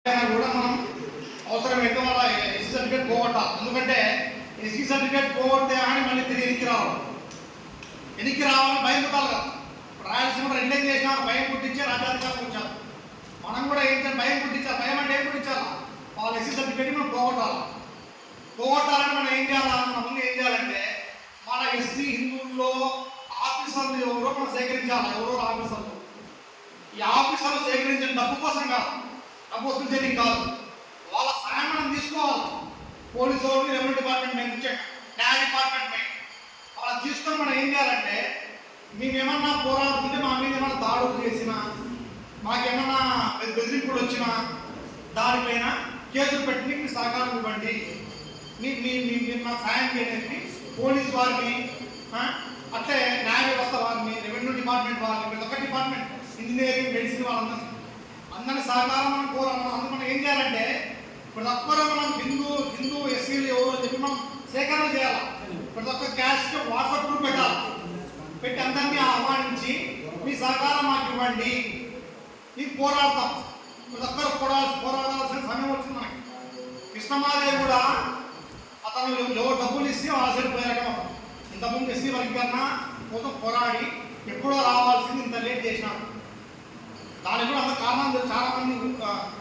కూడా మనం అవసరమైతే వాళ్ళ ఎస్సీ సర్టిఫికేట్ పోగొట్టాలి. ఎందుకంటే ఎస్సీ సర్టిఫికేట్ పోగొడితే కానీ మళ్ళీ తిరిగి ఎన్నిక రావాలని భయం పుట్టాలి కదా. రాయలసీమ రెండేం చేసినా భయం పుట్టించే రాజ్యాధికారం వచ్చారు. మనం కూడా ఏం చేయాలి? భయం పుట్టించాలి. భయం అంటే ఏం పుట్టించాలా? వాళ్ళ ఎస్సీ సర్టిఫికేట్ మనం పోగొట్టాలని మనం ఏం చేయాలా? మన ముందు ఏం చేయాలంటే మన ఎస్సీ హిందువుల్లో ఆఫీసర్లు ఎవరో మనం సేకరించాలి. ఎవరో ఆఫీసర్లు, ఈ ఆఫీసర్లు సేకరించిన డబ్బు కోసం కాదు, డబ్బు వసూలు చేయడం కాదు, వాళ్ళ సాయం మనం తీసుకోవాలి. పోలీసు వాళ్ళు, రెవెన్యూ డిపార్ట్మెంట్ మేము న్యాయ డిపార్ట్మెంట్ మేము వాళ్ళని తీసుకొని మనం ఏం చేయాలంటే మేమేమన్నా పోరాడుతుంటే మా మీద ఏమన్నా దాడులు చేసినా, మాకేమన్నా బెదిరింపులు వచ్చినా దానిపైన కేసులు పెట్టి మీ సహకారం ఇవ్వండి, మీరు నాకు సాయం చేయడానికి పోలీసు వారిని, అట్లే న్యాయ వ్యవస్థ వారిని, రెవెన్యూ డిపార్ట్మెంట్ వారిని, ప్రతి ఒక్క డిపార్ట్మెంట్, ఇంజనీరింగ్, మెడిసిన్ అందరినీ సహకారం మనం కోరాలి. అందుకు మనం ఏం చేయాలంటే ప్రతి ఒక్కరూ మనం హిందూ ఎస్సీలు ఎవరు చెప్పి మనం సేకరణ చేయాలి. ప్రతి ఒక్క క్యాస్ట్ వాట్సాప్ గ్రూప్ పెట్టి అందరినీ ఆహ్వానించి మీ సహకారం మాకు ఇవ్వండి, మీకు పోరాడతాం. ప్రతి ఒక్కరు పోరాడాల్సిన సమయం వచ్చింది మనకి. కృష్ణమాదేవి కూడా అతను ఎవరు డబ్బులు ఇస్తే వాళ్ళ సైడ్ పోయాడటం. ఇంతకుముందు ఎస్సీ వర్గీకరణ కోసం పోరాడి ఎప్పుడో రావాల్సింది ఇంత లేట్ చేసినాడు. దానికి కూడా అంత కారణాలు చాలా మంది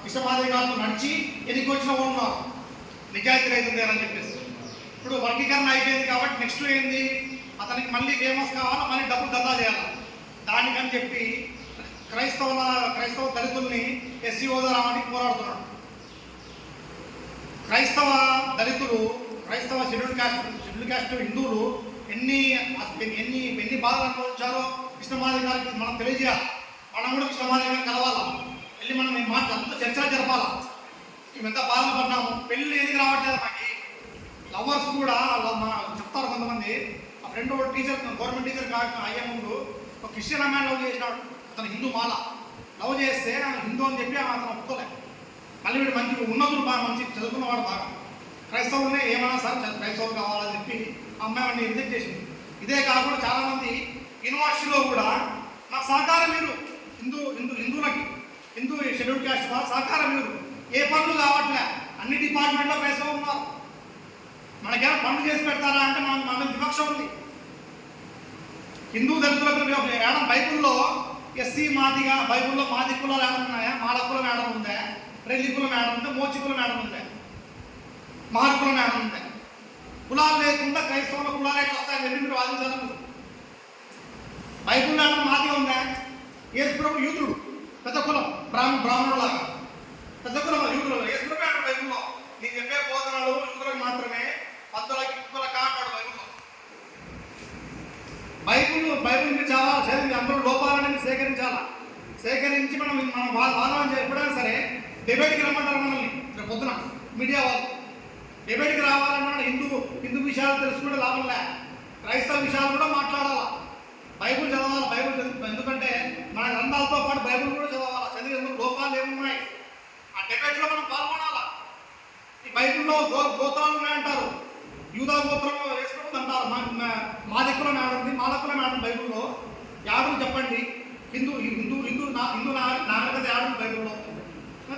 కృష్ణమాదేవి గారితో నడిచి ఎదిగి వచ్చిన వాళ్ళు నిజాయితీ రైతుంది అని చెప్పేసి. ఇప్పుడు వర్గీకరణ అయిపోయింది కాబట్టి నెక్స్ట్ ఏంది, అతనికి మళ్ళీ ఫేమస్ కావాలా, మళ్ళీ డబ్బులు దందా చేయాలి. దానికని చెప్పి క్రైస్తవ దళితుల్ని ఎస్సీ హోదా రావడానికి పోరాడుతున్నాడు. క్రైస్తవ దళితులు, క్రైస్తవ షెడ్యూల్ క్యాస్ట్ హిందువులు ఎన్ని బాధలు అనుభవించారో కృష్ణమాదేవి గారికి మనం తెలియజేయాలి. మనం కూడా కృష్ణమాదేవి గారిని కలవాలా, వెళ్ళి మనం ఈ మాట అంతా చర్చలు జరపాలా. మేము ఎంత బాధలు పడ్డాము, పెళ్ళి ఎందుకు రావట్లేదు మాకు. లవర్స్ కూడా చెప్తారు కొంతమంది. ఆ ఫ్రెండ్ ఒక టీచర్, గవర్నమెంట్ టీచర్ అయ్యే ముందు ఒక క్రిస్టియన్ అమ్మాయిని లవ్ చేసినాడు. అతను హిందూ మాల లవ్ చేస్తే హిందూ అని చెప్పి అతను ఒప్పుకోలే. మళ్ళీ వీడు మంచి ఉన్నతులు బాగా మంచి చదువుకున్నవాడు బాగా క్రైస్తవులనే ఏమన్నా సార్ క్రైస్తవులు కావాలని చెప్పి ఆ అమ్మాయి వాడిని రిజెక్ట్ చేసింది. ఇదే కాకుండా చాలామంది యూనివర్సిటీలో కూడా నాకు సహకారం మీరు హిందువులకి, హిందూ షెడ్యూల్ క్యాస్ట్ సహకారం మీరు, ఏ పనులు కావట్లే, అన్ని డిపార్ట్మెంట్లో క్రైస్తవులు ఉన్నారు, మనకేమో పనులు చేసి పెడతారా అంటే మన వివక్ష ఉంది. హిందూ దళితులకు ఏడం బైబుల్లో ఎస్సీ మాదిగా, బైబుల్లో మాది కులాలు ఏడం ఉన్నాయా, మాల కులం ఏడం ఉందా, రెల్లి కులం ఏడం ఉందా, మోచి కులం ఏడం ఉందా, మహర్ కులం ఏడం ఉందా? కులాలు లేకుండా క్రైస్తవుల కులాలు ఎట్లా వస్తాయని చెప్పి మీరు వాదించాలి. బైబుల్లో ఏడం మాదిగా ఉందా? యేసుప్రభు యూదుడు, పెద్ద కులం, బ్రాహ్మణులాగా పెద్ద కులం యూదులు. యేసుప్రభు ఏడం బైబుల్లో నీకు చెప్పే బోధనలు యూదులకు మాత్రమే, పంతులకి కుక్కలకి అంటాడు బైబుల్ మీరు చాలా చదివి అందరూ లోపాలని సేకరించాలా. సేకరించి మనం వాదన ఎప్పుడైనా సరే డిబేట్కి రమ్మంటారు మనల్ని. రేపు పొద్దున మీడియా వాళ్ళు డిబేట్కి రావాలన్నా హిందూ విషయాలు తెలుసుకుంటే లాభం లే, క్రైస్తవ విషయాలు కూడా మాట్లాడాలా, బైబుల్ చదవాలి. ఎందుకంటే మన గ్రంథాలతో పాటు బైబుల్ కూడా చదవాలి. చదివి ఎందుకు లోపాలు ఏమున్నాయి ఆ డిబేట్లో మనం పాల్గొనాలా. ఈ బైబుల్లో గోత్రాలు ఉన్నాయంటారు, యూదా గోత్రం వేసుకుంటుంది అంటారు, మాది కులం ఏడుంది, మాల కులం ఏడుంది బైబుల్లో. యాడుని చెప్పండి, హిందూ నాగరికత ఏడుంది బైబుల్లో.